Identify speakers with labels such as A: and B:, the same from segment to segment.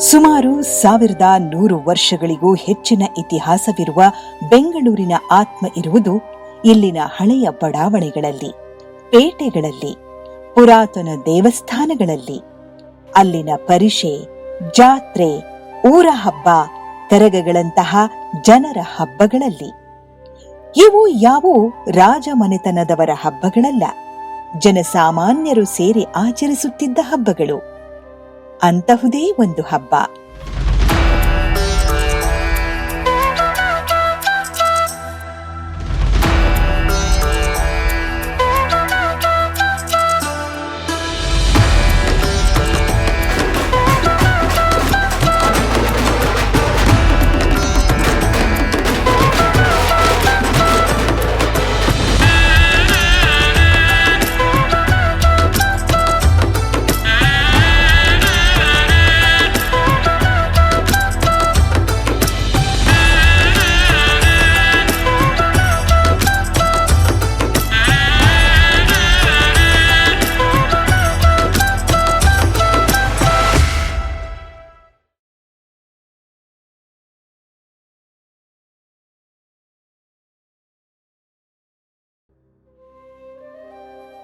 A: ಸುಮಾರು 1100 ವರ್ಷಗಳಿಗೂ ಹೆಚ್ಚಿನ ಇತಿಹಾಸವಿರುವ ಬೆಂಗಳೂರಿನ ಆತ್ಮ ಇರುವುದು ಇಲ್ಲಿನ ಹಳೆಯ ಬಡಾವಣೆಗಳಲ್ಲಿ, ಪೇಟೆಗಳಲ್ಲಿ, ಪುರಾತನ ದೇವಸ್ಥಾನಗಳಲ್ಲಿ, ಅಲ್ಲಿನ ಪರಿಷೆ, ಜಾತ್ರೆ, ಊರ ಹಬ್ಬ, ಕರಗಗಳಂತಹ ಜನರ ಹಬ್ಬಗಳಲ್ಲಿ. ಇವು ಯಾವೂ ರಾಜಮನೆತನದವರ ಹಬ್ಬಗಳಲ್ಲ, ಜನಸಾಮಾನ್ಯರು ಸೇರಿ ಆಚರಿಸುತ್ತಿದ್ದ ಹಬ್ಬಗಳು. ಅಂತಹುದೇ ಒಂದು ಹಬ್ಬ.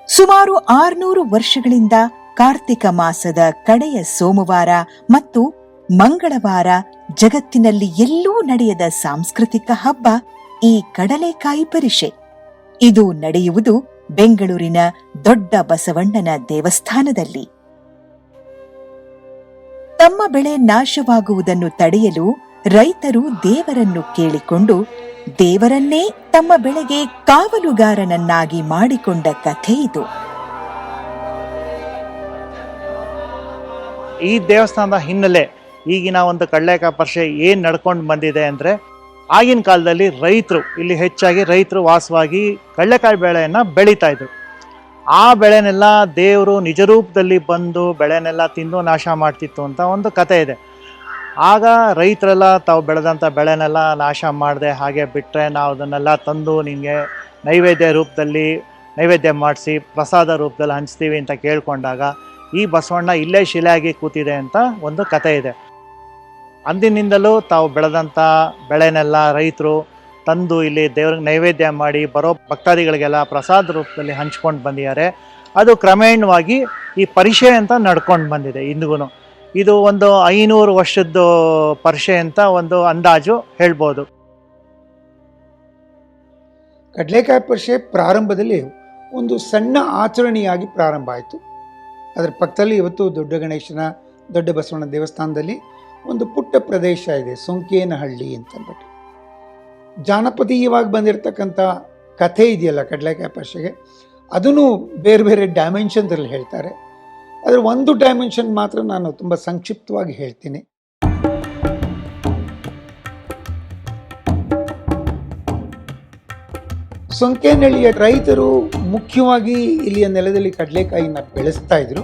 A: ಸುಮಾರು 600 ವರ್ಷಗಳಿಂದ ಕಾರ್ತಿಕ ಮಾಸದ ಕಡೆಯ ಸೋಮವಾರ ಮತ್ತು ಮಂಗಳವಾರ ಜಗತ್ತಿನಲ್ಲಿ ಎಲ್ಲೂ ನಡೆಯದ ಸಾಂಸ್ಕೃತಿಕ ಹಬ್ಬ ಈ ಕಡಲೆಕಾಯಿ ಪರಿಷೆ. ಇದು ನಡೆಯುವುದು ಬೆಂಗಳೂರಿನ ದೊಡ್ಡ ಬಸವಣ್ಣನ ದೇವಸ್ಥಾನದಲ್ಲಿ. ತಮ್ಮ ಬೆಳೆ ನಾಶವಾಗುವುದನ್ನು ತಡೆಯಲು ರೈತರು ದೇವರನ್ನು ಕೇಳಿಕೊಂಡು ದೇವರನ್ನೇ ತಮ್ಮ ಬೆಳೆಗೆ ಕಾವಲುಗಾರನನ್ನಾಗಿ ಮಾಡಿಕೊಂಡ ಕಥೆ ಇದು.
B: ಈ ದೇವಸ್ಥಾನದ ಹಿನ್ನೆಲೆ ಈಗಿನ ಒಂದು ಕಡಲೆಕಾಯಿ ಪರಿಷೆ ಏನ್ ನಡ್ಕೊಂಡು ಬಂದಿದೆ ಅಂದ್ರೆ, ಆಗಿನ ಕಾಲದಲ್ಲಿ ರೈತರು ಇಲ್ಲಿ ಹೆಚ್ಚಾಗಿ ರೈತರು ವಾಸವಾಗಿ ಕಡಲೆಕಾಯಿ ಬೆಳೆಯನ್ನ ಬೆಳೀತಾ ಇದ್ರು. ಆ ಬೆಳೆನೆಲ್ಲ ದೇವರು ನಿಜ ರೂಪದಲ್ಲಿ ಬಂದು ಬೆಳೆನೆಲ್ಲ ತಿಂದು ನಾಶ ಮಾಡ್ತಿತ್ತು ಅಂತ ಒಂದು ಕತೆ ಇದೆ. ಆಗ ರೈತರೆಲ್ಲ ತಾವು ಬೆಳೆದಂಥ ಬೆಳೆನೆಲ್ಲ ನಾಶ ಮಾಡದೆ ಹಾಗೆ ಬಿಟ್ಟರೆ ನಾವು ಅದನ್ನೆಲ್ಲ ತಂದು ನಿಮಗೆ ನೈವೇದ್ಯ ಮಾಡಿಸಿ ಪ್ರಸಾದ ರೂಪದಲ್ಲಿ ಹಂಚ್ತೀವಿ ಅಂತ ಕೇಳ್ಕೊಂಡಾಗ ಈ ಬಸವಣ್ಣ ಇಲ್ಲೇ ಶಿಲೆಯಾಗಿ ಕೂತಿದೆ ಅಂತ ಒಂದು ಕತೆ ಇದೆ. ಅಂದಿನಿಂದಲೂ ತಾವು ಬೆಳೆದಂಥ ಬೆಳೆನೆಲ್ಲ ರೈತರು ತಂದು ಇಲ್ಲಿ ದೇವ್ರಿಗೆ ನೈವೇದ್ಯ ಮಾಡಿ ಬರೋ ಭಕ್ತಾದಿಗಳಿಗೆಲ್ಲ ಪ್ರಸಾದ ರೂಪದಲ್ಲಿ ಹಂಚ್ಕೊಂಡು ಬಂದಿದ್ದಾರೆ. ಅದು ಕ್ರಮೇಣವಾಗಿ ಈ ಪರಿಷೆ ಅಂತ ನಡ್ಕೊಂಡು ಬಂದಿದೆ ಇಂದಿಗೂ. ಇದು ಒಂದು 500 ವರ್ಷದ ಪರಿಷೆ ಅಂತ ಒಂದು ಅಂದಾಜು ಹೇಳ್ಬೋದು.
C: ಕಡಲೆಕಾಯಿ ಪರಿಷೆ ಪ್ರಾರಂಭದಲ್ಲಿ ಒಂದು ಸಣ್ಣ ಆಚರಣೆಯಾಗಿ ಪ್ರಾರಂಭ ಆಯಿತು. ಅದರ ಪಕ್ಕದಲ್ಲಿ ಇವತ್ತು ದೊಡ್ಡ ಗಣೇಶನ, ದೊಡ್ಡ ಬಸವಣ್ಣ ದೇವಸ್ಥಾನದಲ್ಲಿ ಒಂದು ಪುಟ್ಟ ಪ್ರದೇಶ ಇದೆ, ಸೊಂಕೇನಹಳ್ಳಿ ಅಂತಂದ್ಬಿಟ್ಟು. ಜಾನಪದೀಯವಾಗಿ ಬಂದಿರತಕ್ಕಂಥ ಕಥೆ ಇದೆಯಲ್ಲ ಕಡಲೆಕಾಯಿ ಪರಿಷೆಗೆ, ಅದನ್ನು ಬೇರೆ ಬೇರೆ ಡೈಮೆನ್ಷನ್ದಲ್ಲಿ ಹೇಳ್ತಾರೆ. ಅದರ ಒಂದು ಡೈಮೆನ್ಷನ್ ಮಾತ್ರ ನಾನು ತುಂಬ ಸಂಕ್ಷಿಪ್ತವಾಗಿ ಹೇಳ್ತೀನಿ. ಸೊಂಕೇನಹಳ್ಳಿಯ ರೈತರು ಮುಖ್ಯವಾಗಿ ಇಲ್ಲಿಯ ನೆಲದಲ್ಲಿ ಕಡಲೆಕಾಯಿನ ಬೆಳೆಸ್ತಾ ಇದ್ರು.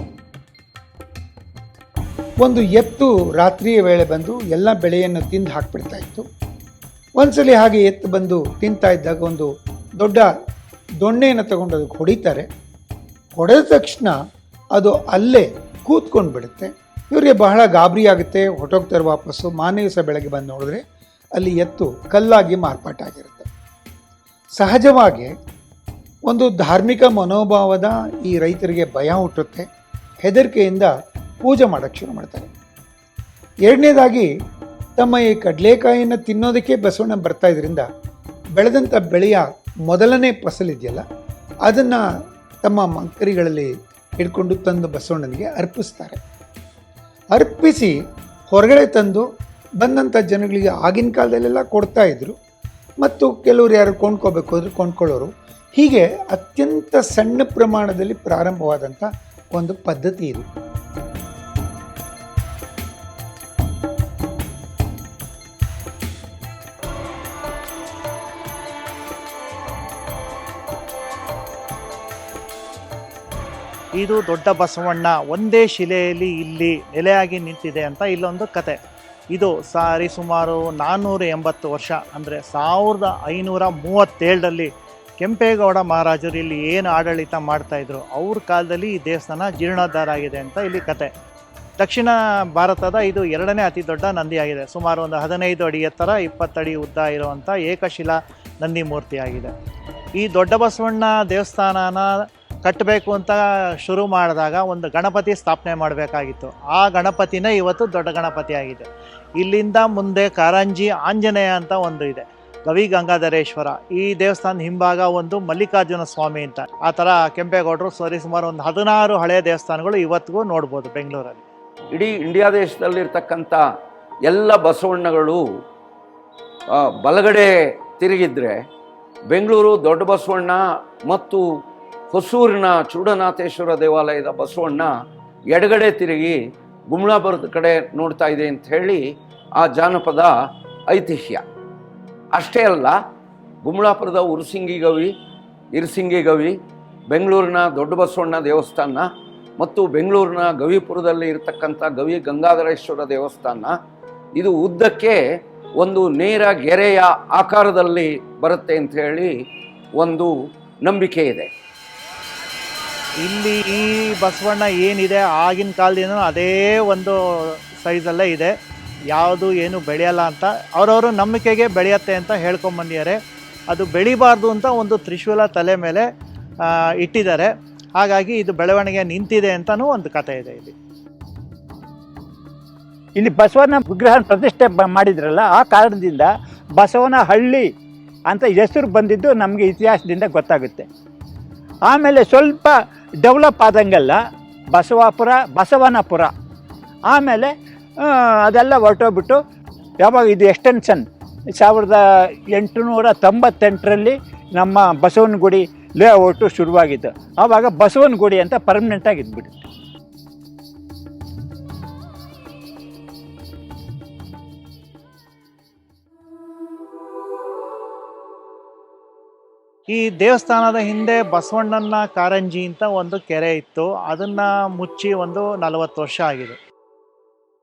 C: ಒಂದು ಎತ್ತು ರಾತ್ರಿಯ ವೇಳೆ ಬಂದು ಎಲ್ಲ ಬೆಳೆಯನ್ನು ತಿಂದು ಹಾಕ್ಬಿಡ್ತಾ ಇತ್ತು. ಒಂದ್ಸಲಿ ಹಾಗೆ ಎತ್ತು ಬಂದು ತಿಂತಾ ಇದ್ದಾಗ ಒಂದು ದೊಡ್ಡ ದೊಣ್ಣೆಯನ್ನು ತಗೊಂಡು ಅದಕ್ಕೆ ಹೊಡಿತಾರೆ. ಹೊಡೆದ ತಕ್ಷಣ ಅದು ಅಲ್ಲೇ ಕೂತ್ಕೊಂಡು ಬಿಡುತ್ತೆ. ಇವರಿಗೆ ಬಹಳ ಗಾಬರಿ ಆಗುತ್ತೆ, ಹೊಟ್ಟೋಗ್ತಾರೆ ವಾಪಸ್ಸು. ಮಾರನೇ ದಿವಸ ಬೆಳಗ್ಗೆ ಬಂದು ನೋಡಿದ್ರೆ ಅಲ್ಲಿ ಎತ್ತು ಕಲ್ಲಾಗಿ ಮಾರ್ಪಾಟಾಗಿರುತ್ತೆ. ಸಹಜವಾಗಿ ಒಂದು ಧಾರ್ಮಿಕ ಮನೋಭಾವದ ಈ ರೈತರಿಗೆ ಭಯ ಹುಟ್ಟುತ್ತೆ. ಹೆದರಿಕೆಯಿಂದ ಪೂಜೆ ಮಾಡೋಕ್ಕೆ ಶುರು ಮಾಡ್ತಾರೆ. ಎರಡನೇದಾಗಿ ತಮ್ಮ ಈ ಕಡಲೆಕಾಯಿಯನ್ನು ತಿನ್ನೋದಕ್ಕೆ ಬಸವಣ್ಣ ಬರ್ತಾ ಇದರಿಂದ ಬೆಳೆದಂಥ ಬೆಳೆಯ ಮೊದಲನೇ ಫಸಲಿದೆಯಲ್ಲ ಅದನ್ನು ತಮ್ಮ ಮಂಕರಿಗಳಲ್ಲಿ ಹಿಡ್ಕೊಂಡು ತಂದು ಬಸವಣ್ಣನಿಗೆ ಅರ್ಪಿಸ್ತಾರೆ. ಅರ್ಪಿಸಿ ಹೊರಗಡೆ ತಂದು ಬಂದಂಥ ಜನಗಳಿಗೆ ಆಗಿನ ಕಾಲದಲ್ಲೆಲ್ಲ ಕೊಡ್ತಾ ಇದ್ರು. ಮತ್ತು ಕೆಲವರು ಯಾರು ಕೊಂಡ್ಕೋಬೇಕು ಅಂದ್ರೆ ಕೊಂಡ್ಕೊಳ್ಳೋರು. ಹೀಗೆ ಅತ್ಯಂತ ಸಣ್ಣ ಪ್ರಮಾಣದಲ್ಲಿ ಪ್ರಾರಂಭವಾದಂಥ ಒಂದು ಪದ್ಧತಿ ಇದು.
B: ಇದು ದೊಡ್ಡ ಬಸವಣ್ಣ ಒಂದೇ ಶಿಲೆಯಲ್ಲಿ ಇಲ್ಲಿ ನೆಲೆಯಾಗಿ ನಿಂತಿದೆ ಅಂತ ಇಲ್ಲೊಂದು ಕತೆ. ಇದು ಸುಮಾರು 480 ವರ್ಷ ಅಂದರೆ 1537ರಲ್ಲಿ ಕೆಂಪೇಗೌಡ ಮಹಾರಾಜರು ಇಲ್ಲಿ ಏನು ಆಡಳಿತ ಮಾಡ್ತಾಯಿದ್ರು ಅವ್ರ ಕಾಲದಲ್ಲಿ ಈ ದೇವಸ್ಥಾನ ಜೀರ್ಣೋದ್ಧಾರ ಆಗಿದೆ ಅಂತ ಇಲ್ಲಿ ಕತೆ. ದಕ್ಷಿಣ ಭಾರತದ ಇದು 2ನೇ ಅತಿ ದೊಡ್ಡ ನಂದಿಯಾಗಿದೆ. ಸುಮಾರು ಒಂದು 15 ಅಡಿ ಎತ್ತರ, 20 ಅಡಿ ಉದ್ದ ಇರುವಂಥ ಏಕಶಿಲಾ ನಂದಿ ಮೂರ್ತಿಯಾಗಿದೆ. ಈ ದೊಡ್ಡ ಬಸವಣ್ಣ ದೇವಸ್ಥಾನನ ಕಟ್ಟಬೇಕು ಅಂತ ಶುರು ಮಾಡಿದಾಗ ಒಂದು ಗಣಪತಿ ಸ್ಥಾಪನೆ ಮಾಡಬೇಕಾಗಿತ್ತು. ಆ ಗಣಪತಿನೇ ಇವತ್ತು ದೊಡ್ಡ ಗಣಪತಿ ಆಗಿದೆ. ಇಲ್ಲಿಂದ ಮುಂದೆ ಕಾರಂಜಿ ಆಂಜನೇಯ ಅಂತ ಒಂದು ಇದೆ, ಗವಿ ಗಂಗಾಧರೇಶ್ವರ. ಈ ದೇವಸ್ಥಾನದ ಹಿಂಭಾಗ ಒಂದು ಮಲ್ಲಿಕಾರ್ಜುನ ಸ್ವಾಮಿ ಅಂತ. ಆ ಥರ ಕೆಂಪೇಗೌಡರು ಸುಮಾರು ಒಂದು 16 ಹಳೆಯ ದೇವಸ್ಥಾನಗಳು ಇವತ್ತಿಗೂ ನೋಡ್ಬೋದು ಬೆಂಗಳೂರಲ್ಲಿ.
D: ಇಡೀ ಇಂಡಿಯಾ ದೇಶದಲ್ಲಿರ್ತಕ್ಕಂಥ ಎಲ್ಲ ಬಸವಣ್ಣಗಳು ಬಲಗಡೆ ತಿರುಗಿದ್ರೆ ಬೆಂಗಳೂರು ದೊಡ್ಡ ಬಸವಣ್ಣ ಮತ್ತು ಹೊಸೂರಿನ ಚೂಡನಾಥೇಶ್ವರ ದೇವಾಲಯದ ಬಸವಣ್ಣ ಎಡಗಡೆ ತಿರುಗಿ ಗುಮ್ಲಾಪುರದ ಕಡೆ ನೋಡ್ತಾ ಇದೆ ಅಂತ ಹೇಳಿ ಆ ಜಾನಪದ ಐತಿಹ್ಯ. ಅಷ್ಟೇ ಅಲ್ಲ, ಗುಮ್ಲಾಪುರದ ಇರಸಿಂಗಿ ಗವಿ, ಬೆಂಗಳೂರಿನ ದೊಡ್ಡ ಬಸವಣ್ಣ ದೇವಸ್ಥಾನ ಮತ್ತು ಬೆಂಗಳೂರಿನ ಗವಿಪುರದಲ್ಲಿ ಇರತಕ್ಕಂಥ ಗವಿ ಗಂಗಾಧರೇಶ್ವರ ದೇವಸ್ಥಾನ, ಇದು ಉದ್ದಕ್ಕೆ ಒಂದು ನೇರ ಗೆರೆಯ ಆಕಾರದಲ್ಲಿ ಬರುತ್ತೆ ಅಂತ ಹೇಳಿ ಒಂದು ನಂಬಿಕೆ ಇದೆ.
B: ಇಲ್ಲಿ ಈ ಬಸವಣ್ಣ ಏನಿದೆ ಆಗಿನ ಕಾಲದಿಂದ ಅದೇ ಒಂದು ಸೈಜಲ್ಲೇ ಇದೆ, ಯಾವುದು ಏನು ಬೆಳೆಯಲ್ಲ ಅಂತ ಅವರವರು ನಂಬಿಕೆಗೆ ಬೆಳೆಯುತ್ತೆ ಅಂತ ಹೇಳ್ಕೊಂಬಂದಿದ್ದಾರೆ. ಅದು ಬೆಳಿಬಾರ್ದು ಅಂತ ಒಂದು ತ್ರಿಶೂಲ ತಲೆ ಮೇಲೆ ಇಟ್ಟಿದ್ದಾರೆ. ಹಾಗಾಗಿ ಇದು ಬೆಳವಣಿಗೆ ನಿಂತಿದೆ ಅಂತಲೂ ಒಂದು ಕಥೆ ಇದೆ.
E: ಇಲ್ಲಿ ಬಸವನ ವಿಗ್ರಹ ಪ್ರತಿಷ್ಠೆ ಮಾಡಿದ್ರಲ್ಲ, ಆ ಕಾರಣದಿಂದ ಬಸವನ ಹಳ್ಳಿ ಅಂತ ಹೆಸರು ಬಂದಿದ್ದು ನಮಗೆ ಇತಿಹಾಸದಿಂದ ಗೊತ್ತಾಗುತ್ತೆ. ಆಮೇಲೆ ಸ್ವಲ್ಪ ಡೆವಲಪ್ ಆದಂಗೆಲ್ಲ ಬಸವನಪುರ ಆಮೇಲೆ ಅದೆಲ್ಲ ಹೊರಟೋಗ್ಬಿಟ್ಟು ಯಾವಾಗ ಇದು ಎಕ್ಸ್ಟೆನ್ಷನ್ 1898ರಲ್ಲಿ ನಮ್ಮ ಬಸವನ ಗುಡಿ ಲೇಔಟು ಶುರುವಾಗಿತ್ತು. ಆವಾಗ ಬಸವನ ಗುಡಿ ಅಂತ ಪರ್ಮನೆಂಟಾಗಿ ಇದ್ಬಿಡುತ್ತೆ.
B: ಈ ದೇವಸ್ಥಾನದ ಹಿಂದೆ ಬಸವಣ್ಣನ ಕಾರಂಜಿ ಅಂತ ಒಂದು ಕೆರೆ ಇತ್ತು. ಅದನ್ನು ಮುಚ್ಚಿ ಒಂದು 40 ವರ್ಷ ಆಗಿದೆ.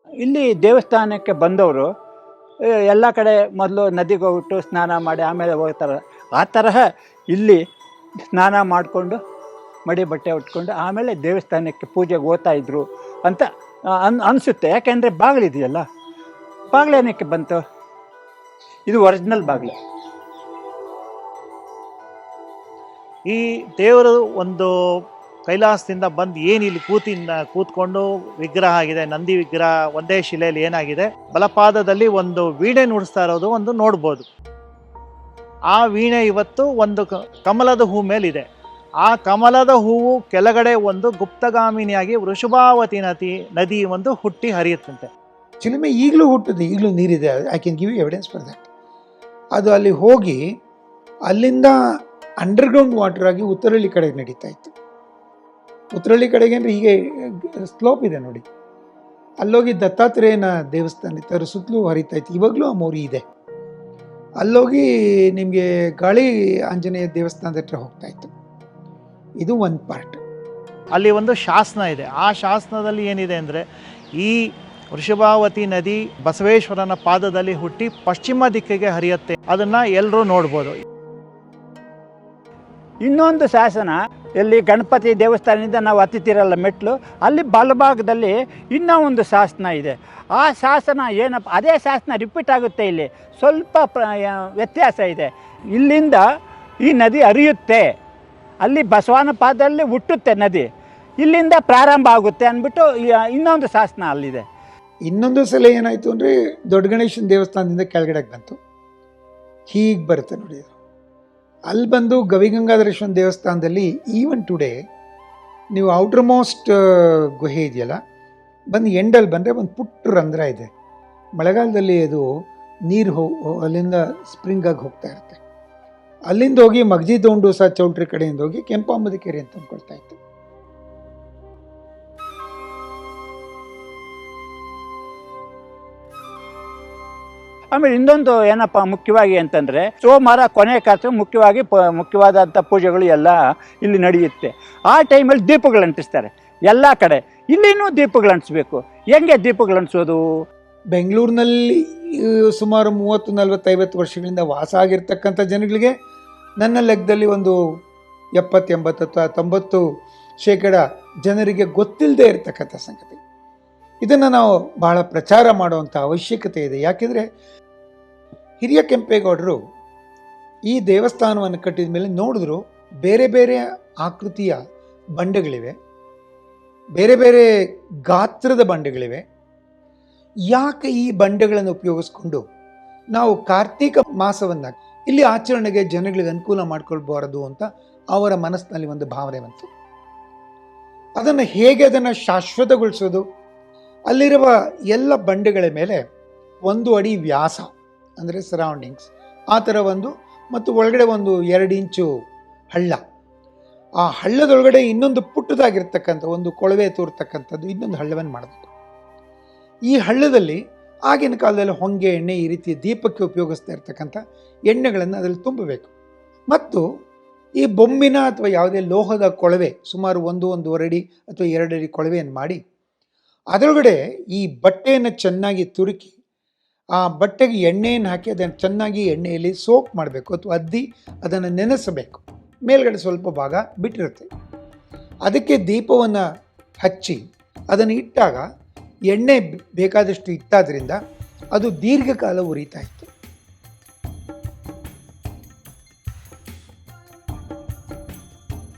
E: ಇಲ್ಲಿ ದೇವಸ್ಥಾನಕ್ಕೆ ಬಂದವರು ಎಲ್ಲ ಕಡೆ ಮೊದಲು ನದಿಗೆ ಹೋಗ್ಬಿಟ್ಟು ಸ್ನಾನ ಮಾಡಿ ಆಮೇಲೆ ಹೋಗ್ತಾರೆ. ಆ ತರಹ ಇಲ್ಲಿ ಸ್ನಾನ ಮಾಡಿಕೊಂಡು ಮಡಿ ಬಟ್ಟೆ ಉಟ್ಕೊಂಡು ಆಮೇಲೆ ದೇವಸ್ಥಾನಕ್ಕೆ ಪೂಜೆಗೆ ಹೋಗ್ತಾ ಇದ್ರು ಅಂತ ಅನಿಸುತ್ತೆ. ಯಾಕೆಂದರೆ ಬಾಗಿಲಿದೆಯಲ್ಲ, ಬಾಗಿಲೇನಕ್ಕೆ ಬಂತು? ಇದು ಒರಿಜಿನಲ್ ಬಾಗಿಲು.
B: ಈ ದೇವರು ಒಂದು ಕೈಲಾಸದಿಂದ ಬಂದು ಏನು ಇಲ್ಲಿ ಕೂತ್ಕೊಂಡು ವಿಗ್ರಹ ಆಗಿದೆ, ನಂದಿ ವಿಗ್ರಹ ಒಂದೇ ಶಿಲೆಯಲ್ಲಿ ಏನಾಗಿದೆ, ಬಲಪಾದದಲ್ಲಿ ಒಂದು ವೀಣೆ ನುಡಿಸ್ತಾ ಇರೋದು ಒಂದು ನೋಡ್ಬೋದು. ಆ ವೀಣೆ ಇವತ್ತು ಒಂದು ಕಮಲದ ಹೂ ಮೇಲಿದೆ. ಆ ಕಮಲದ ಹೂವು ಕೆಳಗಡೆ ಒಂದು ಗುಪ್ತಗಾಮಿನಿಯಾಗಿ ವೃಷಭಾವತಿ ನದಿ ಒಂದು ಹುಟ್ಟಿ ಹರಿಯುತ್ತಂತೆ.
C: ಚಿಲುಮೆ ಈಗಲೂ ಹುಟ್ಟುತ್ತೆ, ಈಗಲೂ ನೀರಿದೆ. I can give you evidence for that. ಅದು ಅಲ್ಲಿ ಹೋಗಿ ಅಲ್ಲಿಂದ ಅಂಡರ್ಗ್ರೌಂಡ್ ವಾಟರ್ ಆಗಿ ಉತ್ತರಹಳ್ಳಿ ಕಡೆಗೆ ನಡೀತಾ ಇತ್ತು. ಉತ್ತರಹಳ್ಳಿ ಕಡೆಗೆ ಅಂದರೆ ಹೀಗೆ ಸ್ಲೋಪ್ ಇದೆ ನೋಡಿ, ಅಲ್ಲೋಗಿ ದತ್ತಾತ್ರೇಯನ ದೇವಸ್ಥಾನ ಇತ್ತು, ಅದ್ರ ಸುತ್ತಲೂ ಹರಿತಾ ಇತ್ತು. ಇವಾಗಲೂ ಆ ಮೋರಿ ಇದೆ. ಅಲ್ಲೋಗಿ ನಿಮಗೆ ಗಾಳಿ ಆಂಜನೇಯ ದೇವಸ್ಥಾನದ ಹತ್ರ ಹೋಗ್ತಾ ಇತ್ತು. ಇದು ಒಂದು ಪಾರ್ಟ್.
B: ಅಲ್ಲಿ ಒಂದು ಶಾಸನ ಇದೆ. ಆ ಶಾಸನದಲ್ಲಿ ಏನಿದೆ ಅಂದರೆ, ಈ ವೃಷಭಾವತಿ ನದಿ ಬಸವೇಶ್ವರನ ಪಾದದಲ್ಲಿ ಹುಟ್ಟಿ ಪಶ್ಚಿಮ ದಿಕ್ಕಿಗೆ ಹರಿಯುತ್ತೆ. ಅದನ್ನು ಎಲ್ಲರೂ ನೋಡ್ಬೋದು.
E: ಇನ್ನೊಂದು ಶಾಸನ, ಎಲ್ಲಿ ಗಣಪತಿ ದೇವಸ್ಥಾನದಿಂದ ನಾವು ಹತ್ತಿತಿರಲ್ಲ ಮೆಟ್ಲು, ಅಲ್ಲಿ ಬಲಭಾಗದಲ್ಲಿ ಇನ್ನೂ ಒಂದು ಶಾಸನ ಇದೆ. ಆ ಶಾಸನ ಏನಪ್ಪ, ಅದೇ ಶಾಸನ ರಿಪೀಟ್ ಆಗುತ್ತೆ. ಇಲ್ಲಿ ಸ್ವಲ್ಪ ವ್ಯತ್ಯಾಸ ಇದೆ. ಇಲ್ಲಿಂದ ಈ ನದಿ ಹರಿಯುತ್ತೆ, ಅಲ್ಲಿ ಬಸವನ ಪಾದದಲ್ಲಿ ಹುಟ್ಟುತ್ತೆ ನದಿ, ಇಲ್ಲಿಂದ ಪ್ರಾರಂಭ ಆಗುತ್ತೆ ಅಂದ್ಬಿಟ್ಟು ಇನ್ನೊಂದು ಶಾಸನ ಅಲ್ಲಿದೆ.
C: ಇನ್ನೊಂದು ಸಲ ಏನಾಯಿತು ಅಂದರೆ, ದೊಡ್ಡ ಗಣೇಶನ ದೇವಸ್ಥಾನದಿಂದ ಕೆಳಗಡೆಗೆ ಬಂತು, ಹೀಗೆ ಬರುತ್ತೆ ನೋಡಿ. ಅದು ಅಲ್ಲಿ ಬಂದು ಗವಿಗಂಗಾಧರೇಶ್ವರ ದೇವಸ್ಥಾನದಲ್ಲಿ ಈವನ್ ಟುಡೇ ನೀವು ಔಟರ್ ಮೋಸ್ಟ್ ಗುಹೆ ಇದೆಯಲ್ಲ, ಬಂದು ಎಂಡಲ್ಲಿ ಬಂದರೆ ಒಂದು ಪುಟ್ಟ ರಂಧ್ರ ಇದೆ. ಮಳೆಗಾಲದಲ್ಲಿ ಅದು ನೀರು ಅಲ್ಲಿಂದ ಸ್ಪ್ರಿಂಗಾಗಿ ಹೋಗ್ತಾ ಇರುತ್ತೆ. ಅಲ್ಲಿಂದ ಹೋಗಿ ಮಗ್ಜಿ ದೋಂಡು ಸಹ ಚೌಲ್ಟ್ರಿ ಕಡೆಯಿಂದ ಹೋಗಿ ಕೆಂಪಾಂಬದ ಕೆರೆ ಅಂತ ಅಂದ್ಕೊಳ್ತಾ ಇತ್ತು.
E: ಆಮೇಲೆ ಇನ್ನೊಂದು ಏನಪ್ಪ ಮುಖ್ಯವಾಗಿ ಅಂತಂದರೆ, ಸೋಮವಾರ ಕೊನೆ ಕಾಸು ಮುಖ್ಯವಾದಂಥ ಪೂಜೆಗಳು ಎಲ್ಲ ಇಲ್ಲಿ ನಡೆಯುತ್ತೆ. ಆ ಟೈಮಲ್ಲಿ ದೀಪಗಳು ಅಂಟಿಸ್ತಾರೆ ಎಲ್ಲ ಕಡೆ. ಇಲ್ಲಿನೂ ದೀಪಗಳು ಅಂಟಿಸ್ಬೇಕು. ಹೆಂಗೆ ದೀಪಗಳು ಅಂಟಿಸೋದು?
C: ಬೆಂಗಳೂರಿನಲ್ಲಿ ಸುಮಾರು 30-40-50 ವರ್ಷಗಳಿಂದ ವಾಸ ಆಗಿರ್ತಕ್ಕಂಥ ಜನಗಳಿಗೆ ನನ್ನ ಲೆಕ್ಕದಲ್ಲಿ ಒಂದು 70-80-90% ಜನರಿಗೆ ಗೊತ್ತಿಲ್ಲದೆ ಇರತಕ್ಕಂಥ ಸಂಗತಿ. ಇದನ್ನು ನಾವು ಬಹಳ ಪ್ರಚಾರ ಮಾಡುವಂಥ ಅವಶ್ಯಕತೆ ಇದೆ. ಯಾಕೆಂದರೆ ಹಿರಿಯ ಕೆಂಪೇಗೌಡರು ಈ ದೇವಸ್ಥಾನವನ್ನು ಕಟ್ಟಿದ ಮೇಲೆ ನೋಡಿದ್ರು ಬೇರೆ ಬೇರೆ ಆಕೃತಿಯ ಬಂಡೆಗಳಿವೆ, ಬೇರೆ ಬೇರೆ ಗಾತ್ರದ ಬಂಡೆಗಳಿವೆ. ಯಾಕೆ ಈ ಬಂಡೆಗಳನ್ನು ಉಪಯೋಗಿಸ್ಕೊಂಡು ನಾವು ಕಾರ್ತೀಕ ಮಾಸವನ್ನು ಇಲ್ಲಿ ಆಚರಣೆಗೆ ಜನಗಳಿಗೆ ಅನುಕೂಲ ಮಾಡಿಕೊಳ್ಬಾರದು ಅಂತ ಅವರ ಮನಸ್ಸಿನಲ್ಲಿ ಒಂದು ಭಾವನೆ ಬಂತು. ಅದನ್ನು ಹೇಗೆ ಅದನ್ನು ಶಾಶ್ವತಗೊಳಿಸೋದು? ಅಲ್ಲಿರುವ ಎಲ್ಲ ಬಂಡೆಗಳ ಮೇಲೆ 1 ಅಡಿ ವ್ಯಾಸ ಅಂದರೆ ಸರೌಂಡಿಂಗ್ಸ್ ಆ ಥರ ಮತ್ತು ಒಳಗಡೆ 2 ಇಂಚು ಹಳ್ಳ. ಆ ಹಳ್ಳದೊಳಗಡೆ ಇನ್ನೊಂದು ಪುಟ್ಟದಾಗಿರ್ತಕ್ಕಂಥ ಒಂದು ಕೊಳವೆ ತೋರ್ತಕ್ಕಂಥದ್ದು ಇನ್ನೊಂದು ಹಳ್ಳವನ್ನು ಮಾಡಬೇಕು. ಈ ಹಳ್ಳದಲ್ಲಿ ಆಗಿನ ಕಾಲದಲ್ಲಿ ಹೊಂಗೆ ಎಣ್ಣೆ ಈ ರೀತಿ ದೀಪಕ್ಕೆ ಉಪಯೋಗಿಸ್ತಾ ಇರ್ತಕ್ಕಂಥ ಎಣ್ಣೆಗಳನ್ನು ಅದರಲ್ಲಿ ತುಂಬಬೇಕು. ಮತ್ತು ಈ ಬೊಂಬಿನ ಅಥವಾ ಯಾವುದೇ ಲೋಹದ ಕೊಳವೆ ಸುಮಾರು 1-1.5 ಅಡಿ ಅಥವಾ 2 ಅಡಿ ಕೊಳವೆಯನ್ನು ಮಾಡಿ ಅದರೊಳಗಡೆ ಈ ಬಟ್ಟೆಯನ್ನು ಚೆನ್ನಾಗಿ ತುರುಕಿ ಆ ಬಟ್ಟೆಗೆ ಎಣ್ಣೆಯನ್ನು ಹಾಕಿ ಅದನ್ನು ಚೆನ್ನಾಗಿ ಎಣ್ಣೆಯಲ್ಲಿ ಸೋಕ್ ಮಾಡಬೇಕು ಅಥವಾ ಅದ್ದಿ ಅದನ್ನು ನೆನೆಸಬೇಕು. ಮೇಲ್ಗಡೆ ಸ್ವಲ್ಪ ಭಾಗ ಬಿಟ್ಟಿರುತ್ತೆ. ಅದಕ್ಕೆ ದೀಪವನ್ನು ಹಚ್ಚಿ ಅದನ್ನು ಇಟ್ಟಾಗ ಎಣ್ಣೆ ಬೇಕಾದಷ್ಟು ಇಟ್ಟಾದ್ರಿಂದ ಅದು ದೀರ್ಘಕಾಲ ಉರಿತಾ ಇತ್ತು.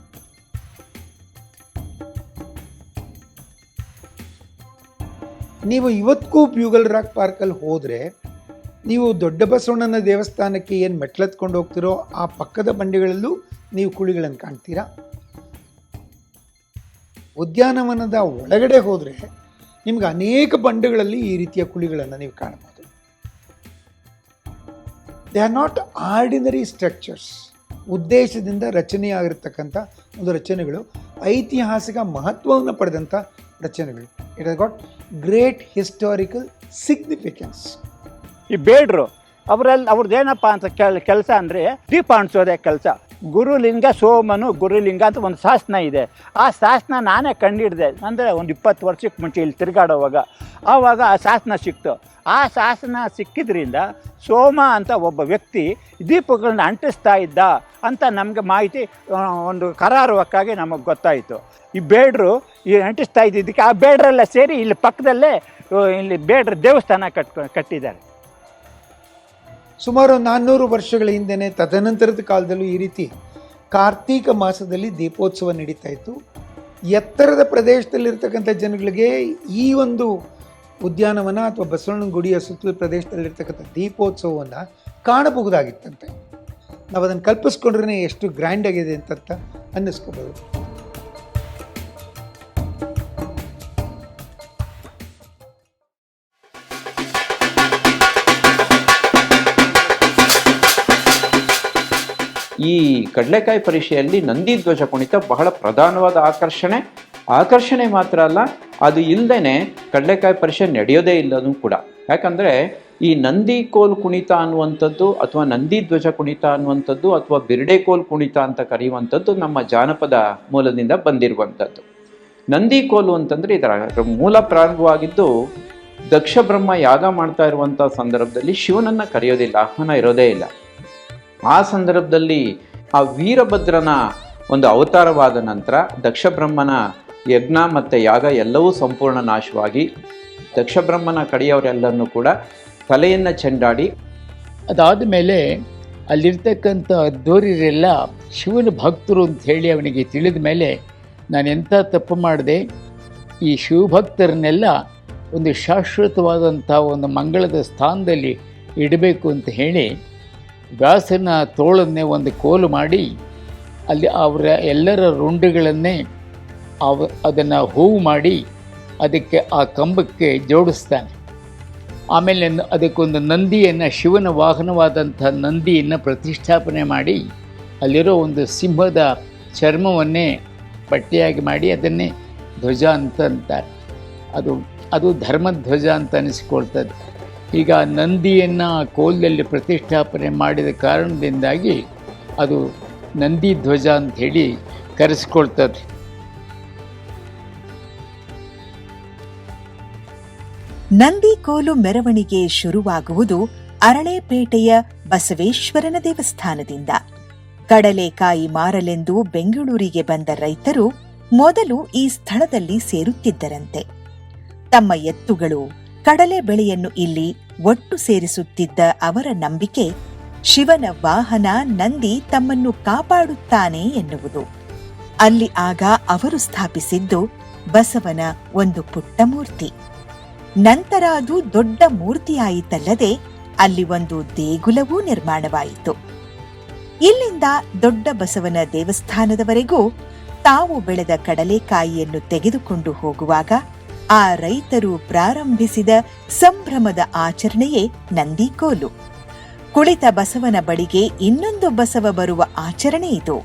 C: ನೀವು ಇವತ್ತಿಗೂ ಬ್ಯೂಗಲ್ ರಾಕ್ ಪಾರ್ಕಲ್ಲಿ ಹೋದರೆ ನೀವು ದೊಡ್ಡ ಬಸವಣ್ಣನ ದೇವಸ್ಥಾನಕ್ಕೆ ಏನು ಮೆಟ್ಲೆತ್ಕೊಂಡು ಹೋಗ್ತಿರೋ ಆ ಪಕ್ಕದ ಬಂಡೆಗಳಲ್ಲೂ ನೀವು ಕುಳಿಗಳನ್ನು ಕಾಣ್ತೀರಾ. ಉದ್ಯಾನವನದ ಒಳಗಡೆ ಹೋದರೆ ನಿಮ್ಗೆ ಅನೇಕ ಬಂಡೆಗಳಲ್ಲಿ ಈ ರೀತಿಯ ಕುಳಿಗಳನ್ನು ನೀವು ಕಾಣಬಹುದು. They are not ordinary structures. ಉದ್ದೇಶದಿಂದ ರಚನೆಯಾಗಿರ್ತಕ್ಕಂಥ ಒಂದು ರಚನೆಗಳು, ಐತಿಹಾಸಿಕ ಮಹತ್ವವನ್ನು ಪಡೆದಂಥ ರಚನೆಗಳು. It has got great historical significance.
E: ಈ ಬೇಡ್ರು ಅವ್ರದ್ದೇನಪ್ಪ ಅಂತ ಕೆಲಸ ಅಂದರೆ ದೀಪ ಅಂಟಿಸೋದೇ ಕೆಲಸ. ಗುರುಲಿಂಗ ಸೋಮನು ಗುರುಲಿಂಗ ಅಂತ ಒಂದು ಶಾಸನ ಇದೆ. ಆ ಶಾಸನ ನಾನೇ ಕಂಡಿಡಿದೆ. ಅಂದರೆ ಒಂದು 20 ವರ್ಷಕ್ಕೆ ಮುಂಚೆ ಇಲ್ಲಿ ತಿರುಗಾಡೋವಾಗ ಆವಾಗ ಆ ಶಾಸನ ಸಿಕ್ತು. ಆ ಶಾಸನ ಸಿಕ್ಕಿದ್ರಿಂದ ಸೋಮ ಅಂತ ಒಬ್ಬ ವ್ಯಕ್ತಿ ದೀಪಗಳನ್ನ ಅಂಟಿಸ್ತಾ ಇದ್ದ ಅಂತ ನಮಗೆ ಮಾಹಿತಿ ಒಂದು ಕರಾರುವಕ್ಕಾಗಿ ನಮಗೆ ಗೊತ್ತಾಯಿತು. ಈ ಬೇಡ್ರು ಈ ಅಂಟಿಸ್ತಾ ಇದ್ದಿದ್ದಕ್ಕೆ ಆ ಬೇಡ್ರೆಲ್ಲ ಸೇರಿ ಇಲ್ಲಿ ಪಕ್ಕದಲ್ಲೇ ಇಲ್ಲಿ ಬೇಡ್ರ ದೇವಸ್ಥಾನ ಕಟ್ಟಿದ್ದಾರೆ.
C: ಸುಮಾರು 400 ವರ್ಷಗಳ ಹಿಂದೆಯೇ ತದನಂತರದ ಕಾಲದಲ್ಲೂ ಈ ರೀತಿ ಕಾರ್ತೀಕ ಮಾಸದಲ್ಲಿ ದೀಪೋತ್ಸವ ನಡೀತಾ ಇತ್ತು. ಎತ್ತರದ ಪ್ರದೇಶದಲ್ಲಿರ್ತಕ್ಕಂಥ ಜನಗಳಿಗೆ ಈ ಒಂದು ಉದ್ಯಾನವನ ಅಥವಾ ಬಸವಣ್ಣನ ಗುಡಿಯ ಸುತ್ತಲ ಪ್ರದೇಶದಲ್ಲಿರ್ತಕ್ಕಂಥ ದೀಪೋತ್ಸವವನ್ನು ಕಾಣಬಹುದಾಗಿತ್ತಂತೆ. ನಾವು ಅದನ್ನು ಕಲ್ಪಿಸ್ಕೊಂಡ್ರೆ ಎಷ್ಟು ಗ್ರ್ಯಾಂಡ್ ಆಗಿದೆ ಅಂತ ಅನ್ನಿಸ್ಕೋಬೋದು.
F: ಈ ಕಡಲೆಕಾಯಿ ಪರಿಷೆಯಲ್ಲಿ ನಂದಿ ಧ್ವಜ ಕುಣಿತ ಬಹಳ ಪ್ರಧಾನವಾದ ಆಕರ್ಷಣೆ ಮಾತ್ರ ಅಲ್ಲ, ಅದು ಇಲ್ಲದೇ ಕಡಲೆಕಾಯಿ ಪರಿಷೆ ನಡೆಯೋದೇ ಇಲ್ಲದೂ ಕೂಡ. ಯಾಕಂದರೆ ಈ ನಂದಿ ಕೋಲ್ ಕುಣಿತ ಅನ್ನುವಂಥದ್ದು ಅಥವಾ ನಂದಿ ಧ್ವಜ ಕುಣಿತ ಅನ್ನುವಂಥದ್ದು ಅಥವಾ ಬಿರ್ಡೆ ಕೋಲ್ ಕುಣಿತ ಅಂತ ಕರೆಯುವಂಥದ್ದು ನಮ್ಮ ಜಾನಪದ ಮೂಲದಿಂದ ಬಂದಿರುವಂಥದ್ದು. ನಂದಿ ಕೋಲು ಅಂತಂದರೆ ಇದರ ಮೂಲ ಪ್ರಾರಂಭವಾಗಿದ್ದು ದಕ್ಷ ಬ್ರಹ್ಮ ಯಾಗ ಮಾಡ್ತಾ ಇರುವಂಥ ಸಂದರ್ಭದಲ್ಲಿ ಶಿವನನ್ನು ಕರೆಯೋದಿಲ್ಲ, ಆಹ್ವಾನ ಇರೋದೇ ಇಲ್ಲ. ಆ ಸಂದರ್ಭದಲ್ಲಿ ಆ ವೀರಭದ್ರನ ಒಂದು ಅವತಾರವಾದ ನಂತರ ದಕ್ಷ ಬ್ರಹ್ಮನ ಯಜ್ಞ ಮತ್ತು ಯಾಗ ಎಲ್ಲವೂ ಸಂಪೂರ್ಣ ನಾಶವಾಗಿ ದಕ್ಷ ಬ್ರಹ್ಮನ ಕಡೆಯವರೆಲ್ಲರನ್ನೂ ಕೂಡ ತಲೆಯನ್ನು ಚೆಂಡಾಡಿ,
G: ಅದಾದ ಮೇಲೆ ಅಲ್ಲಿರ್ತಕ್ಕಂಥ ಅದ್ದೋರಿರೆಲ್ಲ ಶಿವನ ಭಕ್ತರು ಅಂತ ಹೇಳಿ ಅವನಿಗೆ ತಿಳಿದ ಮೇಲೆ ನಾನು ಎಂಥ ತಪ್ಪು ಮಾಡಿದೆ, ಈ ಶಿವಭಕ್ತರನ್ನೆಲ್ಲ ಒಂದು ಶಾಶ್ವತವಾದಂಥ ಒಂದು ಮಂಗಳದ ಸ್ಥಾನದಲ್ಲಿ ಇಡಬೇಕು ಅಂತ ಹೇಳಿ ವ್ಯಾಸನ ತೋಳನ್ನೇ ಒಂದು ಕೋಲು ಮಾಡಿ ಅಲ್ಲಿ ಅವರ ಎಲ್ಲರ ರುಂಡುಗಳನ್ನೇ ಅದನ್ನು ಹೂವು ಮಾಡಿ ಅದಕ್ಕೆ ಆ ಕಂಬಕ್ಕೆ ಜೋಡಿಸ್ತಾನೆ. ಆಮೇಲೆ ಅದಕ್ಕೊಂದು ನಂದಿಯನ್ನು, ಶಿವನ ವಾಹನವಾದಂಥ ನಂದಿಯನ್ನು ಪ್ರತಿಷ್ಠಾಪನೆ ಮಾಡಿ ಅಲ್ಲಿರೋ ಒಂದು ಸಿಂಹದ ಚರ್ಮವನ್ನೇ ಬಟ್ಟೆಯಾಗಿ ಮಾಡಿ ಅದನ್ನೇ ಧ್ವಜ ಅಂತ ಅಂತಾರೆ. ಅದು ಧರ್ಮಧ್ವಜ ಅಂತ ಅನಿಸ್ಕೊಳ್ತದೆ. ಈಗ ನಂದಿಯನ್ನು ಕೋಲದಲ್ಲಿ ಪ್ರತಿಷ್ಠಾಪನೆ ಮಾಡಿದ ಕಾರಣದಿಂದಾಗಿ ಅದು ನಂದಿ ಧ್ವಜ ಅಂತ ಹೇಳಿ ಕರೆಸ್ಕೊಳ್ತದೆ.
A: ನಂದಿ ಕೋಲು ಮೆರವಣಿಗೆ ಶುರುವಾಗುವುದು ಅರಳೇಪೇಟೆಯ ಬಸವೇಶ್ವರನ ದೇವಸ್ಥಾನದಿಂದ. ಕಡಲೆಕಾಯಿ ಮಾರಲೆಂದು ಬೆಂಗಳೂರಿಗೆ ಬಂದ ರೈತರು ಮೊದಲು ಈ ಸ್ಥಳದಲ್ಲಿ ಸೇರುತ್ತಿದ್ದರಂತೆ. ತಮ್ಮ ಎತ್ತುಗಳು ಕಡಲೆ ಬೆಳೆಯನ್ನು ಇಲ್ಲಿ ಒಟ್ಟು ಸೇರಿಸುತ್ತಿದ್ದ ಅವರ ನಂಬಿಕೆ ಶಿವನ ವಾಹನ ನಂದಿ ತಮ್ಮನ್ನು ಕಾಪಾಡುತ್ತಾನೆ ಎನ್ನುವುದು. ಅಲ್ಲಿ ಆಗ ಅವರು ಸ್ಥಾಪಿಸಿದ್ದು ಬಸವನ ಒಂದು ಪುಟ್ಟ ಮೂರ್ತಿ. ನಂತರ ಅದು ದೊಡ್ಡ ಮೂರ್ತಿಯಾಯಿತಲ್ಲದೆ ಅಲ್ಲಿ ಒಂದು ದೇಗುಲವೂ ನಿರ್ಮಾಣವಾಯಿತು. ಇಲ್ಲಿಂದ ದೊಡ್ಡ ಬಸವನ ದೇವಸ್ಥಾನದವರೆಗೂ ತಾವು ಬೆಳೆದ ಕಡಲೆಕಾಯಿಯನ್ನು ತೆಗೆದುಕೊಂಡು ಹೋಗುವಾಗ ಆ ರೈತರು ಪ್ರಾರಂಭಿಸಿದ ಸಂಭ್ರಮದ ಆಚರಣೆಯೇ ನಂದಿಕೋಲು. ಕುಳಿತ ಬಸವನ ಬಳಿಗೆ ಇನ್ನೊಂದು ಬಸವ ಬರುವ ಆಚರಣೆ ಇದು.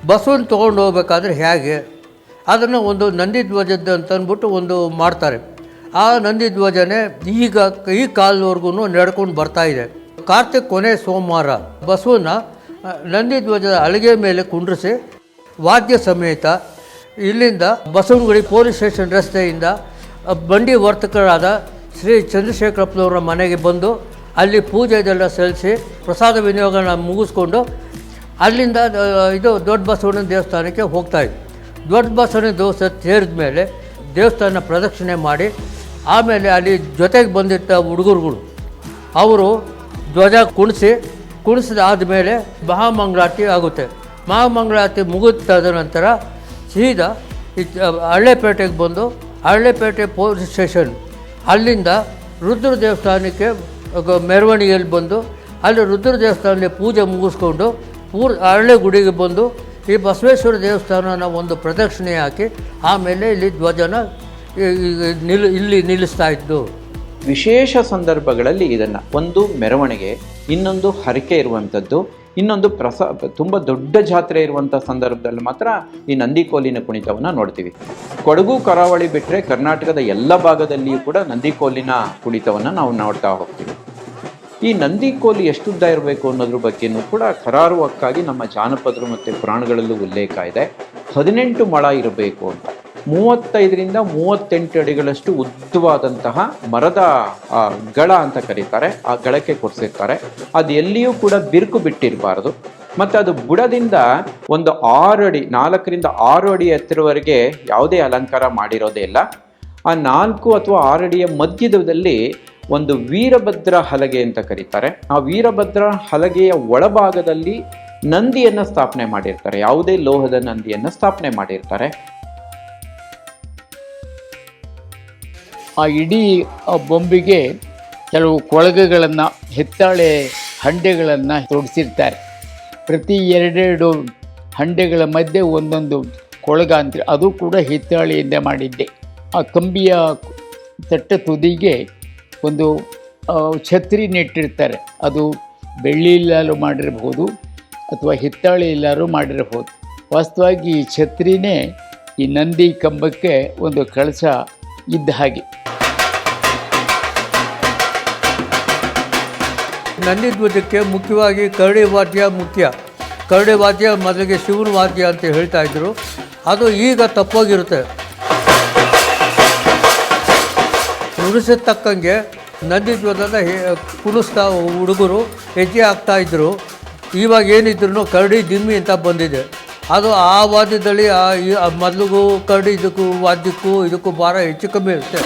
H: ಬಸವನ್ ತೊಗೊಂಡು ಹೋಗ್ಬೇಕಾದ್ರೆ ಹೇಗೆ ಅದನ್ನು ಒಂದು ನಂದಿ ಧ್ವಜದ ಅಂತ ಅಂದ್ಬಿಟ್ಟು ಒಂದು ಮಾಡ್ತಾರೆ. ಆ ನಂದಿ ಧ್ವಜನೇ ಈಗ ಈ ಕಾಲದವರೆಗೂ ನಡ್ಕೊಂಡು ಬರ್ತಾ ಇದೆ. ಕಾರ್ತಿಕ್ ಕೊನೆ ಸೋಮವಾರ ಬಸವನ ನಂದಿ ಧ್ವಜದ ಅಳಿಗೆ ಮೇಲೆ ಕುಂಡ್ರಿಸಿ ವಾದ್ಯ ಸಮೇತ ಇಲ್ಲಿಂದ ಬಸವನಗುಡಿ ಪೊಲೀಸ್ ಸ್ಟೇಷನ್ ರಸ್ತೆಯಿಂದ ಬಂಡಿ ವರ್ತಕರಾದ ಶ್ರೀ ಚಂದ್ರಶೇಖರಪ್ಪನವರ ಮನೆಗೆ ಬಂದು ಅಲ್ಲಿ ಪೂಜೆ ಇದೆಲ್ಲ ಸಲ್ಲಿಸಿ ಪ್ರಸಾದ ವಿನಿಯೋಗನ ಮುಗಿಸ್ಕೊಂಡು ಅಲ್ಲಿಂದ ಇದು ದೊಡ್ಡ ಬಸವಣ್ಣನ ದೇವಸ್ಥಾನಕ್ಕೆ ಹೋಗ್ತಾಯಿದ್ವಿ. ದೊಡ್ಡ ಬಸವಣ್ಣನ ದೇವಸ್ಥಾನ ಸೇರಿದ ಮೇಲೆ ದೇವಸ್ಥಾನ ಪ್ರದಕ್ಷಿಣೆ ಮಾಡಿ ಆಮೇಲೆ ಅಲ್ಲಿ ಜೊತೆಗೆ ಬಂದಿದ್ದ ಹುಡುಗರುಗಳು ಅವರು ಧ್ವಜ ಕುಣಿಸಿದ ಮೇಲೆ ಮಹಾಮಂಗಳಾರತಿ ಆಗುತ್ತೆ. ಮಹಾಮಂಗಳಾರತಿ ಮುಗಿದ ನಂತರ ಸೀದಾ ಹಳ್ಳೆಪೇಟೆಗೆ ಬಂದು ಹಳ್ಳೆಪೇಟೆ ಪೊಲೀಸ್ ಸ್ಟೇಷನ್ ಅಲ್ಲಿಂದ ರುದ್ರ ದೇವಸ್ಥಾನಕ್ಕೆ ಮೆರವಣಿಗೆಯಲ್ಲಿ ಬಂದು ಅಲ್ಲಿ ರುದ್ರ ದೇವಸ್ಥಾನದಲ್ಲಿ ಪೂಜೆ ಮುಗಿಸ್ಕೊಂಡು ಹಳ್ಳೆ ಗುಡಿಗೆ ಬಂದು ಈ ಬಸವೇಶ್ವರ ದೇವಸ್ಥಾನನ ಒಂದು ಪ್ರದಕ್ಷಿಣೆ ಹಾಕಿ ಆಮೇಲೆ ಇಲ್ಲಿ ಧ್ವಜನ ಇಲ್ಲಿ ನಿಲ್ಲಿಸ್ತಾ ಇದ್ದು.
F: ವಿಶೇಷ ಸಂದರ್ಭಗಳಲ್ಲಿ ಇದನ್ನು ಒಂದು ಮೆರವಣಿಗೆ, ಇನ್ನೊಂದು ಹರಕೆ ಇರುವಂಥದ್ದು, ಇನ್ನೊಂದು ತುಂಬ ದೊಡ್ಡ ಜಾತ್ರೆ ಇರುವಂಥ ಸಂದರ್ಭದಲ್ಲಿ ಮಾತ್ರ ಈ ನಂದಿಕೋಲಿನ ಕುಣಿತವನ್ನು ನೋಡ್ತೀವಿ. ಕೊಡಗು ಕರಾವಳಿ ಬಿಟ್ಟರೆ ಕರ್ನಾಟಕದ ಎಲ್ಲ ಭಾಗದಲ್ಲಿಯೂ ಕೂಡ ನಂದಿಕೋಲಿನ ಕುಣಿತವನ್ನು ನಾವು ನೋಡ್ತಾ ಹೋಗ್ತೀವಿ. ಈ ನಂದಿಕೋಲಿ ಎಷ್ಟುದ್ದ ಇರಬೇಕು ಅನ್ನೋದ್ರ ಬಗ್ಗೆಯೂ ಕೂಡ ಕರಾರುವಕ್ಕಾಗಿ ನಮ್ಮ ಜಾನಪದರು ಮತ್ತು ಪುರಾಣಗಳಲ್ಲೂ ಉಲ್ಲೇಖ ಇದೆ. 18 ಮೊಳ ಇರಬೇಕು ಅಂತ. 35ರಿಂದ 38 ಅಡಿಗಳಷ್ಟು ಉದ್ದವಾದಂತಹ ಮರದ ಗಳ ಅಂತ ಕರೀತಾರೆ. ಆ ಗಳಕ್ಕೆ ಕೊಡಿಸಿರ್ತಾರೆ. ಅದು ಎಲ್ಲಿಯೂ ಕೂಡ ಬಿರುಕು ಬಿಟ್ಟಿರಬಾರ್ದು. ಮತ್ತು ಅದು ಬುಡದಿಂದ ಒಂದು 4ರಿಂದ 6 ಅಡಿ ಎತ್ತರವರೆಗೆ ಯಾವುದೇ ಅಲಂಕಾರ ಮಾಡಿರೋದೇ ಇಲ್ಲ. ಆ 4 ಅಥವಾ 6 ಅಡಿಯ ಮಧ್ಯದಲ್ಲಿ ಒಂದು ವೀರಭದ್ರ ಹಲಗೆ ಅಂತ ಕರೀತಾರೆ. ಆ ವೀರಭದ್ರ ಹಲಗೆಯ ಒಳಭಾಗದಲ್ಲಿ ನಂದಿಯನ್ನು ಸ್ಥಾಪನೆ ಮಾಡಿರ್ತಾರೆ. ಯಾವುದೇ ಲೋಹದ ನಂದಿಯನ್ನು ಸ್ಥಾಪನೆ ಮಾಡಿರ್ತಾರೆ.
G: ಆ ಇಡೀ ಬೊಂಬಿಗೆ ಕೆಲವು ಕೊಳಗಗಳನ್ನು, ಹಿತ್ತಾಳೆ ಹಂಡೆಗಳನ್ನು ತೊಡಿಸಿರ್ತಾರೆ. ಪ್ರತಿ 2 ಹಂಡೆಗಳ ಮಧ್ಯೆ ಒಂದೊಂದು ಕೊಳಗ ಅಂತ, ಅದು ಕೂಡ ಹಿತ್ತಾಳೆಯಿಂದ ಮಾಡಿದ್ದೆ. ಆ ಕಂಬಿಯ ತಟ್ಟ ತುದಿಗೆ ಒಂದು ಛತ್ರಿ ನೆಟ್ಟಿರ್ತಾರೆ. ಅದು ಬೆಳ್ಳಿಯಲ್ಲಾರು ಮಾಡಿರಬಹುದು ಅಥವಾ ಹಿತ್ತಾಳೆಯಲ್ಲಾರು ಮಾಡಿರಬಹುದು. ವಾಸ್ತವವಾಗಿ ಈ ಛತ್ರಿನೇ ಈ ನಂದಿ ಕಂಬಕ್ಕೆ ಒಂದು ಕಳಶ ಇದ್ದ ಹಾಗೆ.
H: ನಂದಿ ಧ್ವಜಕ್ಕೆ ಮುಖ್ಯವಾಗಿ ಕರಡಿ ವಾದ್ಯ ಮುಖ್ಯ. ಕರಡಿ ವಾದ್ಯ ಮೊದಲಿಗೆ ಶಿವನ ವಾದ್ಯ ಅಂತ ಹೇಳ್ತಾ ಇದ್ರು. ಅದು ಈಗ ತಪ್ಪೋಗಿರುತ್ತೆ. ನುಡಿಸಿದ ತಕ್ಕಂಗೆ ನಂದಿ ಧ್ವಜದ ಕುಣಿಸ್ತಾ ಹುಡುಗರು ಹೆಜ್ಜೆ ಹಾಕ್ತಾಯಿದ್ರು. ಇವಾಗ ಏನಿದ್ರು ಕರಡಿ ದಿಮ್ಮಿ ಅಂತ ಬಂದಿದೆ. ಅದು ಆ ವಾದ್ಯದಲ್ಲಿ ಮೊದಲಿಗೂ ಕರಡಿ ಇದಕ್ಕೂ ಭಾರ ಹೆಚ್ಚು ಕಮ್ಮಿ ಇರುತ್ತೆ.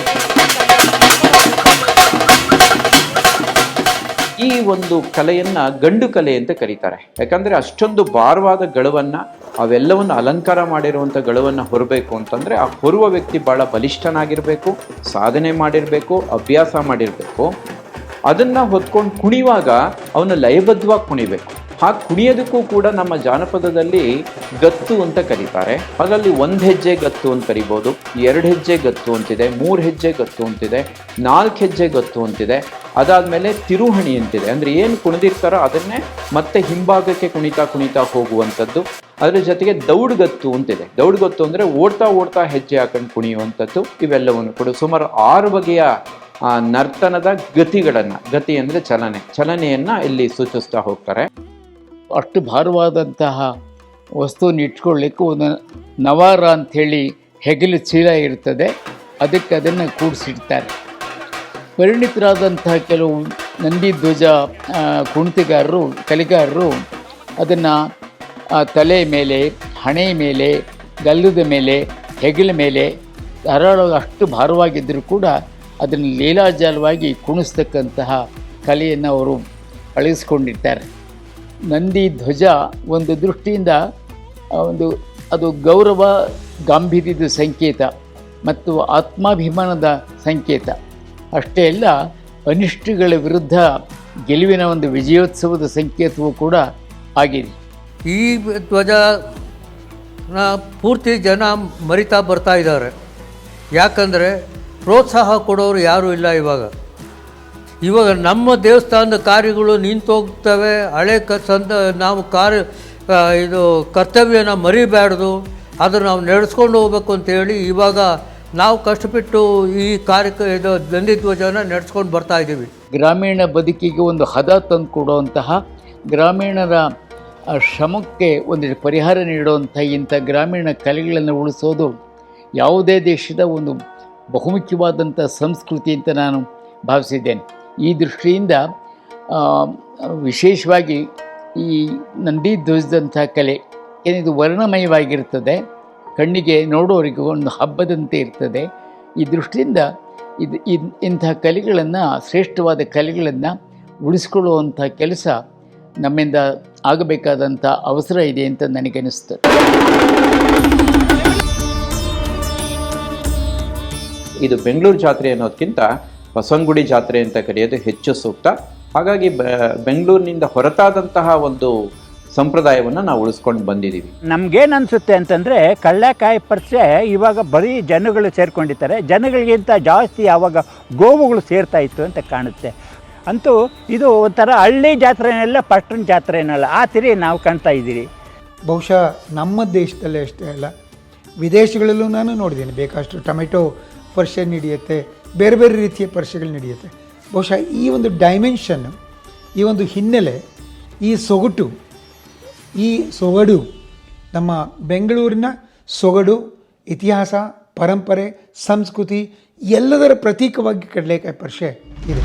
F: ಈ ಒಂದು ಕಲೆಯನ್ನು ಗಂಡು ಕಲೆ ಅಂತ ಕರೀತಾರೆ. ಯಾಕಂದರೆ ಅಷ್ಟೊಂದು ಭಾರವಾದ ಗಳವನ್ನು, ಅವೆಲ್ಲವನ್ನು ಅಲಂಕಾರ ಮಾಡಿರುವಂಥ ಗಳವನ್ನು ಹೊರಬೇಕು ಅಂತಂದರೆ ಆ ಹೊರುವ ವ್ಯಕ್ತಿ ಭಾಳ ಬಲಿಷ್ಠನಾಗಿರಬೇಕು, ಸಾಧನೆ ಮಾಡಿರಬೇಕು, ಅಭ್ಯಾಸ ಮಾಡಿರಬೇಕು. ಅದನ್ನು ಹೊತ್ಕೊಂಡು ಕುಣಿಯುವಾಗ ಅವನು ಲಯಬದ್ಧವಾಗಿ ಕುಣಿಬೇಕು. ಹಾಗೆ ಕುಣಿಯೋದಕ್ಕೂ ಕೂಡ ನಮ್ಮ ಜಾನಪದದಲ್ಲಿ ಗತ್ತು ಅಂತ ಕರೀತಾರೆ. ಅದರಲ್ಲಿ 1 ಹೆಜ್ಜೆ ಗತ್ತು ಅಂತ ಕರಿಬೋದು, 2 ಹೆಜ್ಜೆ ಗತ್ತು ಅಂತಿದೆ, 3 ಹೆಜ್ಜೆ ಗತ್ತು ಅಂತಿದೆ, 4 ಹೆಜ್ಜೆ ಗತ್ತು ಅಂತಿದೆ. ಅದಾದಮೇಲೆ ತಿರುಹಣಿ ಅಂತಿದೆ. ಅಂದರೆ ಏನು ಕುಣಿದಿರ್ತಾರೋ ಅದನ್ನೇ ಮತ್ತೆ ಹಿಂಭಾಗಕ್ಕೆ ಕುಣಿತಾ ಹೋಗುವಂಥದ್ದು. ಅದರ ಜೊತೆಗೆ ದೌಡ್ಗತ್ತು ಅಂತಿದೆ. ದೌಡ್ಗತ್ತು ಅಂದರೆ ಓಡ್ತಾ ಹೆಜ್ಜೆ ಹಾಕೊಂಡು ಕುಣಿಯುವಂಥದ್ದು. ಇವೆಲ್ಲವನ್ನು ಕೂಡ ಸುಮಾರು 6 ಬಗೆಯ ನರ್ತನದ ಗತಿ ಅಂದರೆ ಚಲನೆಯನ್ನು ಇಲ್ಲಿ ಸೂಚಿಸ್ತಾ ಹೋಗ್ತಾರೆ.
G: ಅಷ್ಟು ಭಾರವಾದಂತಹ ವಸ್ತುವನ್ನು ಇಟ್ಕೊಳ್ಳಿಕ್ಕೆ ಒಂದು ನವಾರ ಅಂಥೇಳಿ ಹೆಗಲು ಚೀಲ ಇರ್ತದೆ. ಅದಕ್ಕೆ ಅದನ್ನು ಕೂಡಿಸಿಡ್ತಾರೆ. ಪರಿಣಿತರಾದಂತಹ ಕೆಲವು ನಂದಿ ಧ್ವಜ ಕುಣಿತಗಾರರು, ಕಲೆಗಾರರು ಅದನ್ನು ತಲೆ ಮೇಲೆ, ಹಣೆ ಮೇಲೆ, ಗಲ್ಲದ ಮೇಲೆ, ಹೆಗಲ ಮೇಲೆ ಧಾರಾಳವಾಗಿ ಅಷ್ಟು ಭಾರವಾಗಿದ್ದರೂ ಕೂಡ ಅದನ್ನು ಲೀಲಾಜಾಲವಾಗಿ ಕುಣಿಸ್ತಕ್ಕಂತಹ ಕಲೆಯನ್ನು ಅವರು ಅಳವಡಿಸ್ಕೊಂಡಿರ್ತಾರೆ. ನಂದಿ ಧ್ವಜ ಒಂದು ದೃಷ್ಟಿಯಿಂದ ಅದು ಗೌರವ ಗಾಂಭೀರ್ಯದ ಸಂಕೇತ ಮತ್ತು ಆತ್ಮಾಭಿಮಾನದ ಸಂಕೇತ. ಅಷ್ಟೇ ಅಲ್ಲ, ಅನಿಷ್ಟಗಳ ವಿರುದ್ಧ ಗೆಲುವಿನ ಒಂದು ವಿಜಯೋತ್ಸವದ ಸಂಕೇತವೂ ಕೂಡ ಆಗಿದೆ.
H: ಈ ಧ್ವಜನ ಪೂರ್ತಿ ಜನ ಮರಿತಾ ಬರ್ತಾ ಇದ್ದಾರೆ. ಯಾಕಂದರೆ ಪ್ರೋತ್ಸಾಹ ಕೊಡೋರು ಯಾರೂ ಇಲ್ಲ ಇವಾಗ ನಮ್ಮ ದೇವಸ್ಥಾನದ ಕಾರ್ಯಗಳು ನಿಂತೋಗ್ತವೆ. ಹಳೆ ನಾವು ಇದು ಕರ್ತವ್ಯನ ಮರಿಬಾರ್ದು, ಅದನ್ನು ನಾವು ನಡೆಸ್ಕೊಂಡು ಹೋಗ್ಬೇಕು ಅಂತೇಳಿ ಇವಾಗ ನಾವು ಕಷ್ಟಪಟ್ಟು ಈ ಇದು ನಂದಿ ಧ್ವಜನ ನಡೆಸ್ಕೊಂಡು ಬರ್ತಾ ಇದ್ದೀವಿ.
G: ಗ್ರಾಮೀಣ ಬದುಕಿಗೆ ಒಂದು ಹದ ತಂದು ಕೊಡುವಂತಹ, ಗ್ರಾಮೀಣರ ಶ್ರಮಕ್ಕೆ ಒಂದು ಪರಿಹಾರ ನೀಡುವಂಥ ಇಂಥ ಗ್ರಾಮೀಣ ಕಲೆಗಳನ್ನು ಉಳಿಸೋದು ಯಾವುದೇ ದೇಶದ ಒಂದು ಬಹುಮುಖ್ಯವಾದಂಥ ಸಂಸ್ಕೃತಿ ಅಂತ ನಾನು ಭಾವಿಸಿದ್ದೇನೆ. ಈ ದೃಷ್ಟಿಯಿಂದ ವಿಶೇಷವಾಗಿ ಈ ನಂದಿ ಧ್ವಜದಂಥ ಕಲೆ ಏನಿದು ವರ್ಣಮಯವಾಗಿರ್ತದೆ, ಕಣ್ಣಿಗೆ ನೋಡೋರಿಗೆ ಒಂದು ಹಬ್ಬದಂತೆ ಇರ್ತದೆ. ಈ ದೃಷ್ಟಿಯಿಂದ ಇಂಥ ಕಲೆಗಳನ್ನು, ಶ್ರೇಷ್ಠವಾದ ಕಲೆಗಳನ್ನು ಉಳಿಸ್ಕೊಳ್ಳುವಂಥ ಕೆಲಸ ನಮ್ಮಿಂದ ಆಗಬೇಕಾದಂಥ ಅವಸರ ಇದೆ ಅಂತ ನನಗನ್ನಿಸ್ತದೆ.
F: ಇದು ಬೆಂಗಳೂರು ಜಾತ್ರೆ ಅನ್ನೋದಕ್ಕಿಂತ ಬಸವನಗುಡಿ ಜಾತ್ರೆ ಅಂತ ಕರೆಯೋದು ಹೆಚ್ಚು ಸೂಕ್ತ. ಹಾಗಾಗಿ ಬೆಂಗಳೂರಿನಿಂದ ಹೊರತಾದಂತಹ ಒಂದು ಸಂಪ್ರದಾಯವನ್ನು ನಾವು ಉಳಿಸ್ಕೊಂಡು ಬಂದಿದ್ದೀವಿ.
E: ನಮಗೇನು ಅನಿಸುತ್ತೆ ಅಂತಂದರೆ, ಕಡಲೆಕಾಯಿ ಪರಿಷೆ ಇವಾಗ ಬರೀ ಜನಗಳು ಸೇರ್ಕೊಂಡಿದ್ದಾರೆ. ಜನಗಳಿಗಿಂತ ಜಾಸ್ತಿ ಆವಾಗ ಗೋವುಗಳು ಸೇರ್ತಾ ಇತ್ತು ಅಂತ ಕಾಣುತ್ತೆ. ಅಂತೂ ಇದು ಒಂಥರ ಹಳ್ಳಿ ಜಾತ್ರೆನೆಲ್ಲ ಪಟ್ಟಣ ಜಾತ್ರೆನಲ್ಲ, ಆ ತಿರಿ ನಾವು ಕಾಣ್ತಾ ಇದ್ದೀರಿ.
C: ಬಹುಶಃ ನಮ್ಮ ದೇಶದಲ್ಲೇ ಅಷ್ಟೇ ಅಲ್ಲ, ವಿದೇಶಗಳಲ್ಲೂ ನಾನು ನೋಡಿದ್ದೀನಿ ಬೇಕಷ್ಟು ಟೊಮೆಟೊ ಪರಿಷೆ ನಡೆಯುತ್ತೆ, ಬೇರೆ ಬೇರೆ ರೀತಿಯ ಪರಿಷೆಗಳು ನಡೆಯುತ್ತೆ. ಬಹುಶಃ ಈ ಒಂದು ಡೈಮೆನ್ಷನ್ನು, ಈ ಒಂದು ಹಿನ್ನೆಲೆ, ಈ ಸೊಗಡು ನಮ್ಮ ಬೆಂಗಳೂರಿನ ಸೊಗಡು, ಇತಿಹಾಸ, ಪರಂಪರೆ, ಸಂಸ್ಕೃತಿ ಎಲ್ಲದರ ಪ್ರತೀಕವಾಗಿ ಕಡಲೆಕಾಯಿ ಪರಿಷೆ ಇದೆ.